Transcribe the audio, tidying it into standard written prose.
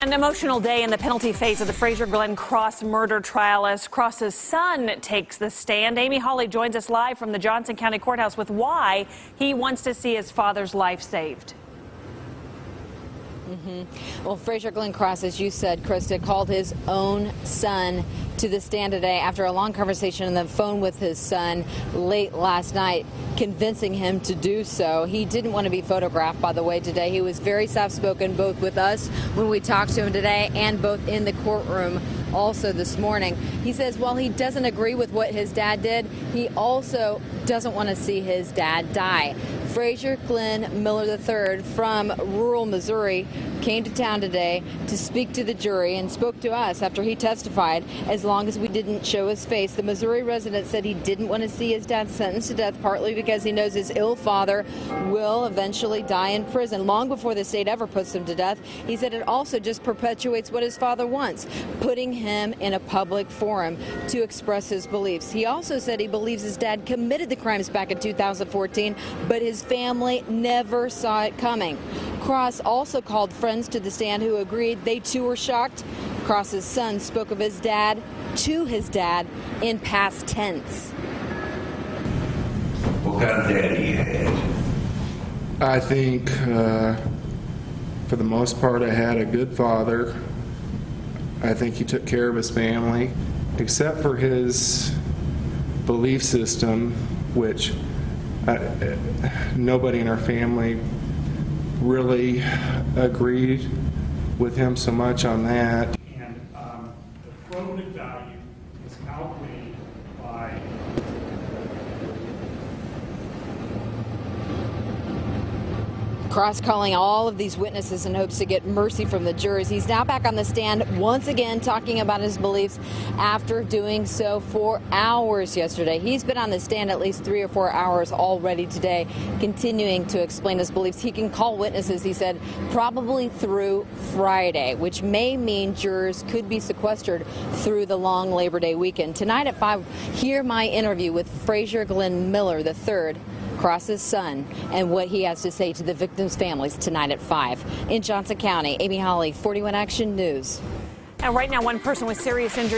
An emotional day in the penalty phase of the Frazier Glenn Cross murder trial as Cross's son takes the stand. Amy Hawley joins us live from the Johnson County Courthouse with why he wants to see his father's life saved. Well, Frazier Glenn Cross, as you said, Krista, called his own son to the stand today after a long conversation on the phone with his son late last night, convincing him to do so. He didn't want to be photographed, by the way, today. He was very soft-spoken, both with us when we talked to him today and both in the courtroom also this morning. He says while he doesn't agree with what his dad did, he also doesn't want to see his dad die. Frazier Glenn Miller III from rural Missouri came to town today to speak to the jury and spoke to us after he testified. As long as we didn't show his face, the Missouri resident said he didn't want to see his dad sentenced to death, partly because he knows his ill father will eventually die in prison long before the state ever puts him to death. He said it also just perpetuates what his father wants, putting him in a public forum to express his beliefs. He also said he believes his dad committed the crimes back in 2014, but his family never saw it coming. Cross also called friends to the stand who agreed they too were shocked. Cross's son spoke of his dad to his dad in past tense. What kind of daddy you had? I think for the most part I had a good father. I think he took care of his family, except for his belief system, which nobody in our family really agreed with him so much on that. And the probative value is outweighed by Cross calling all of these witnesses in hopes to get mercy from the jurors. He's now back on the stand once again talking about his beliefs after doing so for hours yesterday. He's been on the stand at least 3 or 4 hours already today, continuing to explain his beliefs. He can call witnesses, he said, probably through Friday, which may mean jurors could be sequestered through the long Labor Day weekend. Tonight at 5, hear my interview with Frazier Glenn Miller III, Cross's son, and what he has to say to the victims' families tonight at 5. In Johnson County, Amy Hawley, 41 Action News. And right now, one person with serious injuries